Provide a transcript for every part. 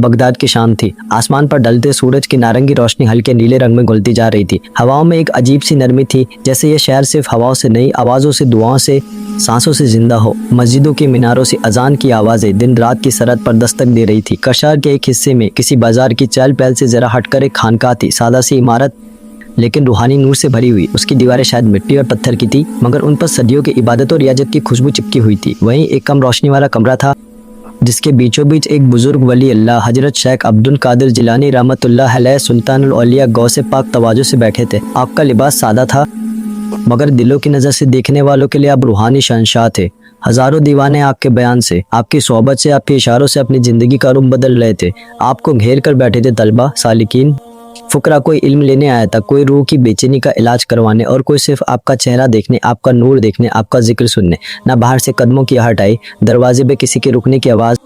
Baghdad की शाम थी। आसमान पर ढलते सूरज की नारंगी रोशनी हल्के नीले रंग में घुलती जा रही थी। हवाओं में एक अजीब सी नरमी थी, जैसे ये शहर सिर्फ हवाओं से नहीं, आवाज़ों से, दुआओं से, सांसों से जिंदा हो। मस्जिदों की मीनारों से अजान की आवाज़ें दिन रात की सरहद पर दस्तक दे रही थी। कशार के एक हिस्से में किसी बाजार की चहल पहल से जरा हटकर एक खानकाह थी, सादा सी इमारत लेकिन रूहानी नूर से भरी हुई। उसकी दीवारें शायद मिट्टी और पत्थर की थी, मगर उन पर सदियों की इबादत और रियाजत की खुशबू चिपकी हुई थी। वहीं एक कम रोशनी वाला कमरा था, जिसके बीचों बीच एक बुजुर्ग वली अल्लाह हजरत शेख अब्दुल कादिर जिलानी रहमतुल्लाह अलैह सुल्तानुल औलिया गौसे पाक तवाजो से बैठे थे। आपका लिबास सादा था, मगर दिलों की नज़र से देखने वालों के लिए आप रूहानी शहंशाह थे। हजारों दीवाने आपके बयान से, आपकी सोहबत से, आपके इशारों से अपनी ज़िंदगी का रुख बदल रहे थे। आपको घेर कर बैठे थे तलबा, सालिकीन, फुकरा। कोई इल्म लेने आया था, कोई रूह की बेचैनी का इलाज करवाने, और कोई सिर्फ आपका चेहरा देखने, आपका नूर देखने, आपका जिक्र सुनने। ना बाहर से कदमों की आहट आई, दरवाजे पे किसी के रुकने की आवाज़,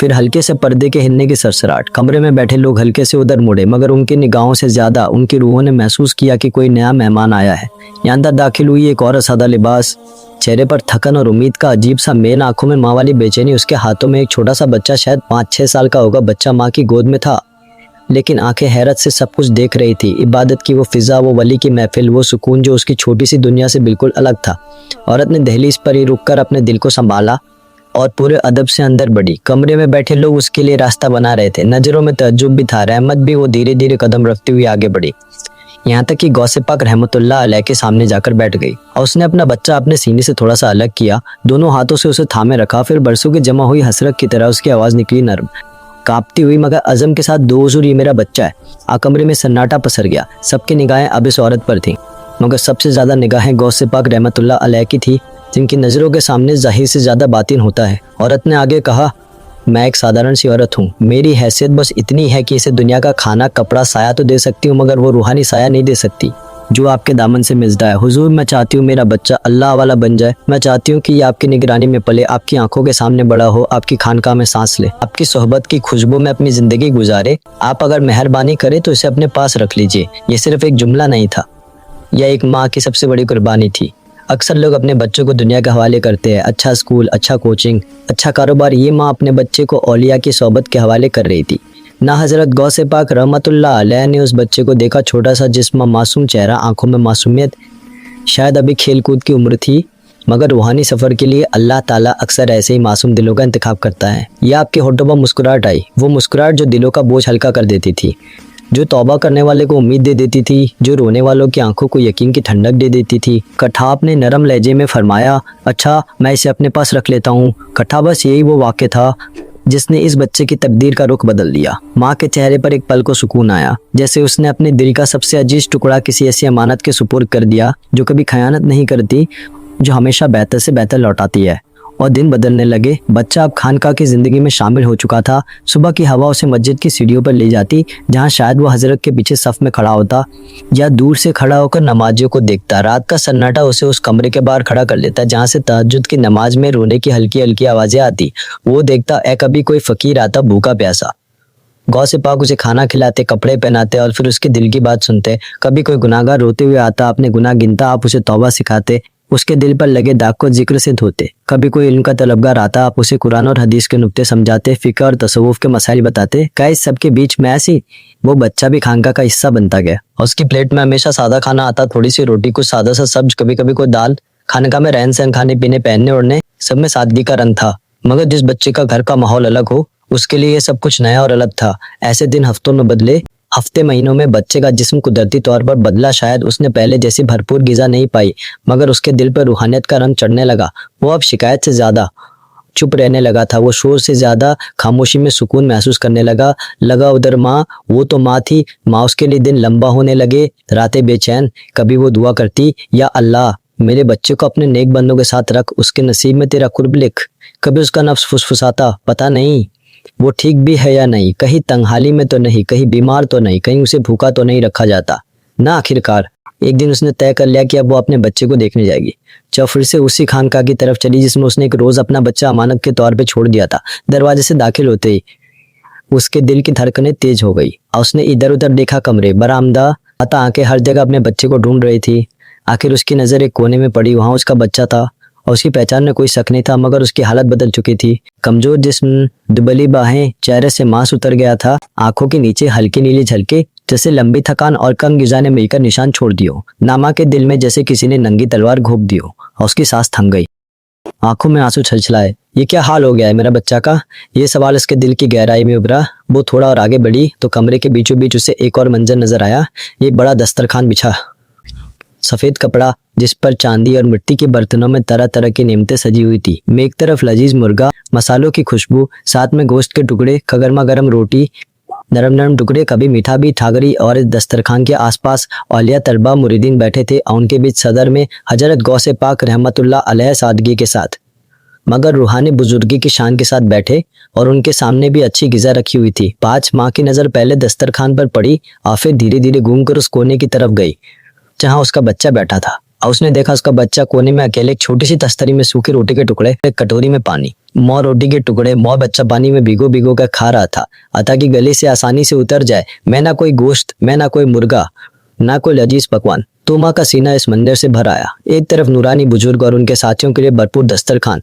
फिर हल्के से पर्दे के हिलने की सरसराहट। कमरे में बैठे लोग हल्के से उधर मुड़े, मगर उनकी निगाहों से ज़्यादा उनकी रूहों ने महसूस किया कि कोई नया मेहमान आया है। यहाँ अंदर दाखिल हुई एक औरत, सादा लिबास, चेहरे पर थकन और उम्मीद का अजीब सा मेल, आंखों में माँ वाली बेचैनी। उसके हाथों में एक छोटा सा बच्चा, शायद 5-6 साल का होगा। बच्चा माँ की गोद में था, लेकिन आंखें हैरत से सब कुछ देख रही थी। इबादत की वो फिजा, वो वली की महफिल, वो सुकून जो उसकी छोटी सी दुनिया से बिल्कुल अलग था। औरत ने दहलीज पर ही रुककर अपने दिल को संभाला और पूरे अदब से अंदर बढ़ी। कमरे में बैठे लोग उसके लिए रास्ता बना रहे थे। नजरों में तअज्जुब भी था, रहमत भी। वो धीरे धीरे कदम रखती हुई आगे बढ़ी, यहाँ तक कि गौसे पाक रहमतुल्लाह अलैह के सामने जाकर बैठ गई। और उसने अपना बच्चा अपने सीने से थोड़ा सा अलग किया, दोनों हाथों से उसे थामे रखा। फिर बरसों की जमा हुई हसरत की तरह उसकी आवाज़ निकली, नरम, कांपती हुई, मगर अज़म के साथ, दो हुजूर, ये मेरा बच्चा है। कमरे में सन्नाटा पसर गया। सबकी निगाहें अब इस औरत पर थीं, मगर सबसे ज़्यादा निगाहें गौसे पाक रहमतुल्लाह अलैह की थी, जिनकी नज़रों के सामने ज़ाहिर से ज़्यादा बातिन होता है। औरत ने आगे कहा, मैं एक साधारण सी औरत हूँ। मेरी हैसियत बस इतनी है कि इसे दुनिया का खाना, कपड़ा, साया तो दे सकती हूँ, मगर वो रूहानी साया नहीं दे सकती जो आपके दामन से मिलता है। हुजूर, मैं चाहती हूँ मेरा बच्चा अल्लाह वाला बन जाए। मैं चाहती हूँ कि ये आपकी निगरानी में पले, आपकी आंखों के सामने बड़ा हो, आपकी खानकाह में सांस ले, आपकी सोहबत की खुशबू में अपनी ज़िंदगी गुजारे। आप अगर मेहरबानी करें तो इसे अपने पास रख लीजिए। ये सिर्फ एक जुमला नहीं था, यह एक माँ की सबसे बड़ी कुर्बानी थी। अक्सर लोग अपने बच्चों को दुनिया के हवाले करते हैं, अच्छा स्कूल, अच्छा कोचिंग, अच्छा कारोबार। ये माँ अपने बच्चे को औलिया की सोहबत के हवाले कर रही थी। ना हज़रत गौसे पाक रहमतुल्लाह अलैह ने उस बच्चे को देखा, छोटा सा जिस्म, मासूम चेहरा, आंखों में मासूमियत। शायद अभी खेल कूद की उम्र थी, मगर रूहानी सफ़र के लिए अल्लाह ताला अक्सर ऐसे ही मासूम दिलों का इंतखाब करता है। यह आपके होठों पर मुस्कुराहट आई, वो मुस्कुराहट जो दिलों का बोझ हल्का कर देती थी, जो तौबा करने वाले को उम्मीद दे देती थी, जो रोने वालों की आंखों को यकीन की ठंडक दे देती थी। कठाप ने नरम लहजे में फरमाया, अच्छा, मैं इसे अपने पास रख लेता हूँ। कठा बस यही वो वाक़या था जिसने इस बच्चे की तकदीर का रुख बदल दिया। माँ के चेहरे पर एक पल को सुकून आया, जैसे उसने अपने दिल का सबसे अजीज टुकड़ा किसी ऐसी अमानत के सुपुर्द कर दिया जो कभी खयानत नहीं करती, जो हमेशा बेहतर से बेहतर लौटाती है। और दिन बदलने लगे। बच्चा अब खानका की ज़िंदगी में शामिल हो चुका था। सुबह की हवा उसे मस्जिद की सीढ़ियों पर ले जाती, जहां शायद वो हजरत के पीछे सफ़ में खड़ा होता, या दूर से खड़ा होकर नमाजियों को देखता। रात का सन्नाटा उसे उस कमरे के बाहर खड़ा कर लेता जहां से तहज्जुद की नमाज में रोने की हल्की हल्की आवाज़ें आती। वो देखता, ए कभी कोई फ़कीर आता भूखा प्यासा, गौसे पाक उसे खाना खिलाते, कपड़े पहनाते और फिर उसके दिल की बात सुनते। कभी कोई गुनाहगार रोते हुए आता, अपने गुनाह गिनता, आप उसे तौबा सिखाते, उसके दिल पर लगे दाग को जिक्र से धोते। कभी कोई इल्म का तलबगार आता, आप उसे कुरान और हदीस के नुक्ते समझाते, फ़िक्र और तसव्वुफ़ के मसाइल बताते। क्या इस सब के बीच में ऐसी वो बच्चा भी खानका का हिस्सा बनता गया। और उसकी प्लेट में हमेशा सादा खाना आता, थोड़ी सी रोटी, कुछ सादा सा सब्ज, कभी कभी कोई दाल। खानका में रहन सहन, खाने पीने, पहनने ओढ़ने, सब में सादगी का रंग था। मगर जिस बच्चे का घर का माहौल अलग हो, उसके लिए ये सब कुछ नया और अलग था। ऐसे दिन हफ्तों में बदले, हफ्ते महीनों में। बच्चे का जिस्म कुदरती तौर पर बदला। शायद उसने पहले जैसी भरपूर ग़िज़ा नहीं पाई, मगर उसके दिल पर रूहानियत का रंग चढ़ने लगा। वो अब शिकायत से ज़्यादा चुप रहने लगा था। वो शोर से ज़्यादा खामोशी में सुकून महसूस करने लगा। उधर माँ, वो तो माँ थी। माँ उसके लिए दिन लंबा होने लगे, रातें बेचैन। कभी वो दुआ करती, या अल्लाह, मेरे बच्चे को अपने नेक बंदों के साथ रख, उसके नसीब में तेरा कुर्ब लिख। कभी उसका नफ्स फुसफुसाता, पता नहीं वो ठीक भी है या नहीं, कहीं तंगहाली में तो नहीं, कहीं बीमार तो नहीं, कहीं उसे भूखा तो नहीं रखा जाता ना। आखिरकार एक दिन उसने तय कर लिया कि अब वो अपने बच्चे को देखने जाएगी। जब फिर से उसी खानका की तरफ चली जिसमें उसने एक रोज़ अपना बच्चा अमानत के तौर पे छोड़ दिया था। दरवाजे से दाखिल होते ही उसके दिल की धड़कनें तेज हो गई और उसने इधर उधर देखा, कमरे, बरामदा, आंखें हर जगह अपने बच्चे को ढूंढ रही थी। आखिर उसकी नज़र एक कोने में पड़ी, वहाँ उसका बच्चा था और उसकी पहचान में कोई शक नहीं था, मगर उसकी हालत बदल चुकी थी। कमजोर जिस्म, दुबली बाहें, चेहरे से मांस उतर गया था, आंखों के नीचे हल्की नीली झलके जैसे लंबी थकान और कम गिज़ा ने मिलकर निशान छोड़ दियो। नामा के दिल में जैसे किसी ने नंगी तलवार घोंप दियो और उसकी सांस थम गई, आंखों में आंसू छलछलाए। ये क्या हाल हो गया है मेरा बच्चा का? ये सवाल इसके दिल की गहराई में उभरा। वो थोड़ा और आगे बढ़ी तो कमरे के बीचों बीच उसे एक और मंजर नजर आया। ये बड़ा दस्तरखान बिछा, सफेद कपड़ा जिस पर चांदी और मिट्टी के बर्तनों में तरह तरह की नेमतें सजी हुई थी। में एक तरफ लजीज मुर्गा, मसालों की खुशबू, साथ में गोश्त के टुकड़े, गर्मा गर्म रोटी, नरम नरम टुकड़े, कभी मीठा भी ठागरी। और इस दस्तरखान के आसपास औलिया तलबा मुरीदीन बैठे थे और उनके बीच सदर में हजरत गौसे पाक रहमतुल्लाह अलैह सादगी के साथ, मगर रूहानी बुजुर्गी की शान के साथ बैठे। और उनके सामने भी अच्छी गिजा रखी हुई थी। 5 माह की नजर पहले दस्तरखान पर पड़ी और फिर धीरे धीरे घूमकर उस कोने की तरफ गई जहां उसका बच्चा बैठा था। और उसने देखा उसका बच्चा कोने में अकेले एक छोटी सी तस्तरी में सूखी रोटी के टुकड़े, एक कटोरी में पानी, मौ रोटी के टुकड़े, मौ बच्चा पानी में भिगो भिगो कर खा रहा था, अतः कि गले से आसानी से उतर जाए। मैं ना कोई गोश्त, मैं ना कोई मुर्गा, ना कोई लजीज पकवान। तोमा का सीना इस मंदिर से भर आया। एक तरफ नूरानी बुजुर्ग और उनके साथियों के लिए भरपूर दस्तरखान,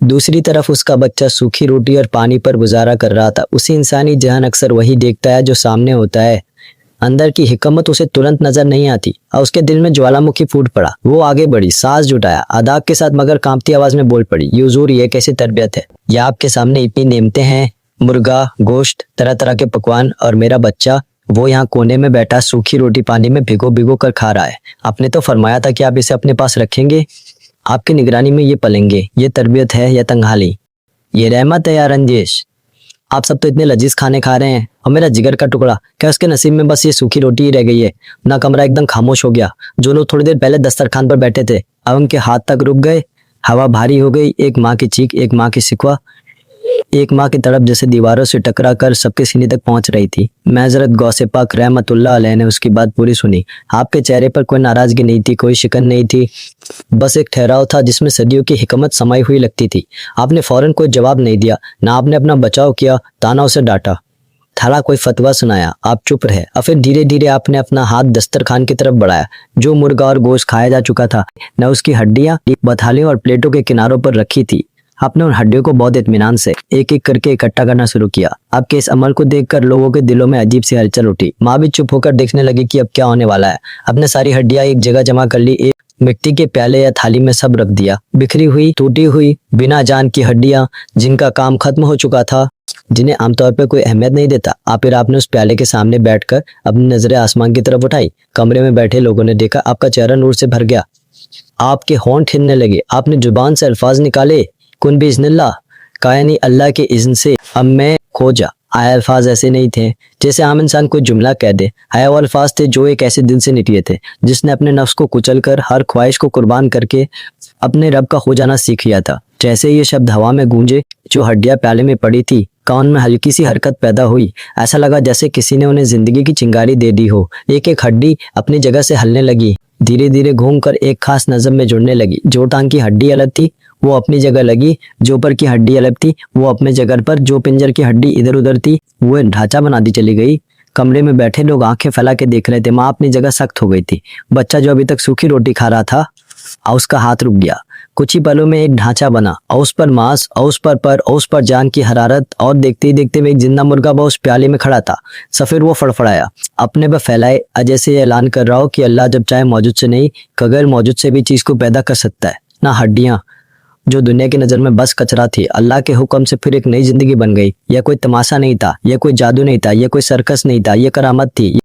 दूसरी तरफ उसका बच्चा सूखी रोटी और पानी पर गुजारा कर रहा था। उसी इंसानी जहन अक्सर वही देखता है जो सामने होता है। अंदर की हिकमत उसे तुरंत नजर नहीं आती और उसके दिल में ज्वालामुखी फूट पड़ा। वो आगे बढ़ी, सांस जुटाया, अदाब के साथ मगर कांपती आवाज में बोल पड़ी, ये हुजूर, ये कैसी तरबियत है? या आपके सामने इतनी नेमतें हैं, मुर्गा, गोश्त, तरह तरह के पकवान, और मेरा बच्चा वो यहाँ कोने में बैठा सूखी रोटी पानी में भिगो भिगो कर खा रहा है। आपने तो फरमाया था कि आप इसे अपने पास रखेंगे, आपकी निगरानी में ये पलेंगे। ये तरबियत है या तंगहाली? ये रहमत है या रंजिश? आप सब तो इतने लजीज खाने खा रहे हैं और मेरा जिगर का टुकड़ा, क्या उसके नसीब में बस ये सूखी रोटी ही रह गई है? ना कमरा एकदम खामोश हो गया। जो लोग थोड़ी देर पहले दस्तरखान पर बैठे थे अब उनके हाथ तक रुक गए। हवा भारी हो गई। एक माँ की चीख, एक माँ की सिकवा, एक माँ की तड़प जैसे दीवारों से टकरा कर सबके सीने तक पहुंच रही थी। मैं हजरत गौसे पाक रहमतुल्लाह अलैह ने उसकी बात पूरी सुनी। आपके चेहरे पर कोई नाराजगी नहीं थी, कोई शिकन नहीं थी, बस एक ठहराव था जिसमें सदियों की हिकमत समाई हुई लगती थी। आपने फौरन कोई जवाब नहीं दिया, ना आपने अपना बचाव किया, ताना उसे डांटा, थाला कोई फतवा सुनाया। आप चुप रहे और फिर धीरे धीरे आपने अपना हाथ दस्तरखान की तरफ बढ़ाया। जो मुर्गा और गोश्त खाया जा चुका था, न उसकी हड्डियां बथालियों और प्लेटों के किनारों पर रखी थी। आपने उन हड्डियों को बहुत इत्मीनान से एक एक करके इकट्ठा करना शुरू किया। आपके इस अमल को देखकर लोगों के दिलों में अजीब सी हलचल उठी। माँ भी चुप होकर देखने लगी कि अब क्या होने वाला है। आपने सारी हड्डियां एक जगह जमा कर ली, एक मिट्टी के प्याले या थाली में सब रख दिया। बिखरी हुई, टूटी हुई, बिना जान की हड्डियां जिनका काम खत्म हो चुका था, जिन्हें आमतौर पर कोई अहमियत नहीं देता। फिर आपने उस प्याले के सामने बैठकर अपनी नजरें आसमान की तरफ उठाई। कमरे में बैठे लोगों ने देखा आपका चेहरा नूर से भर गया। आपके होंठ हिलने लगे। आपने जुबान से अल्फाज निकाले, कुन बिइज़्निल्लाह, कायनी अल्लाह के इज़्न से, अब मैं खो जा। आया अल्फाज ऐसे नहीं थे जैसे आम इंसान कोई जुमला कह दे। आया वो अल्फाज थे जो एक ऐसे दिल से निकले थे जिसने अपने नफ्स को कुचलकर, हर ख्वाहिश को कुर्बान करके अपने रब का हो जाना सीख लिया था। जैसे ये शब्द हवा में गूंजे, जो हड्डियां प्याले में पड़ी थी, कान में हल्की सी हरकत पैदा हुई। ऐसा लगा जैसे किसी ने उन्हें जिंदगी की चिंगारी दे दी हो। एक एक हड्डी अपनी जगह से हिलने लगी, धीरे धीरे घूमकर एक खास नज़म में जुड़ने लगी। जो टांग की हड्डी अलग थी वो अपनी जगह लगी, जो ऊपर की हड्डी अलग थी वो अपने जगह पर, जो पिंजर की हड्डी इधर उधर थी वो ढांचा बनाती चली गई। कमरे में बैठे लोग आंखें फैला के देख रहे थे। माँ अपनी जगह सख्त हो गई थी। बच्चा जो अभी तक सूखी रोटी खा रहा था, उसका हाथ रुक गया। कुछ ही पलों में एक ढांचा बना, और उस पर मांस, और उस पर उस पर जान की हरारत, और देखते ही देखते में एक जिंदा मुर्गा उस प्याले में खड़ा था। सफिर वो फड़फड़ाया, अपने पर फैलाए, जैसे ये ऐलान कर रहा हो कि अल्लाह जब चाहे मौजूद से नहीं, गैर मौजूद से भी चीज को पैदा कर सकता है। ना हड्डियां जो दुनिया की नजर में बस कचरा थी, अल्लाह के हुक्म से फिर एक नई जिंदगी बन गई। यह कोई तमाशा नहीं था, यह कोई जादू नहीं था, यह कोई सर्कस नहीं था, यह करामत थी।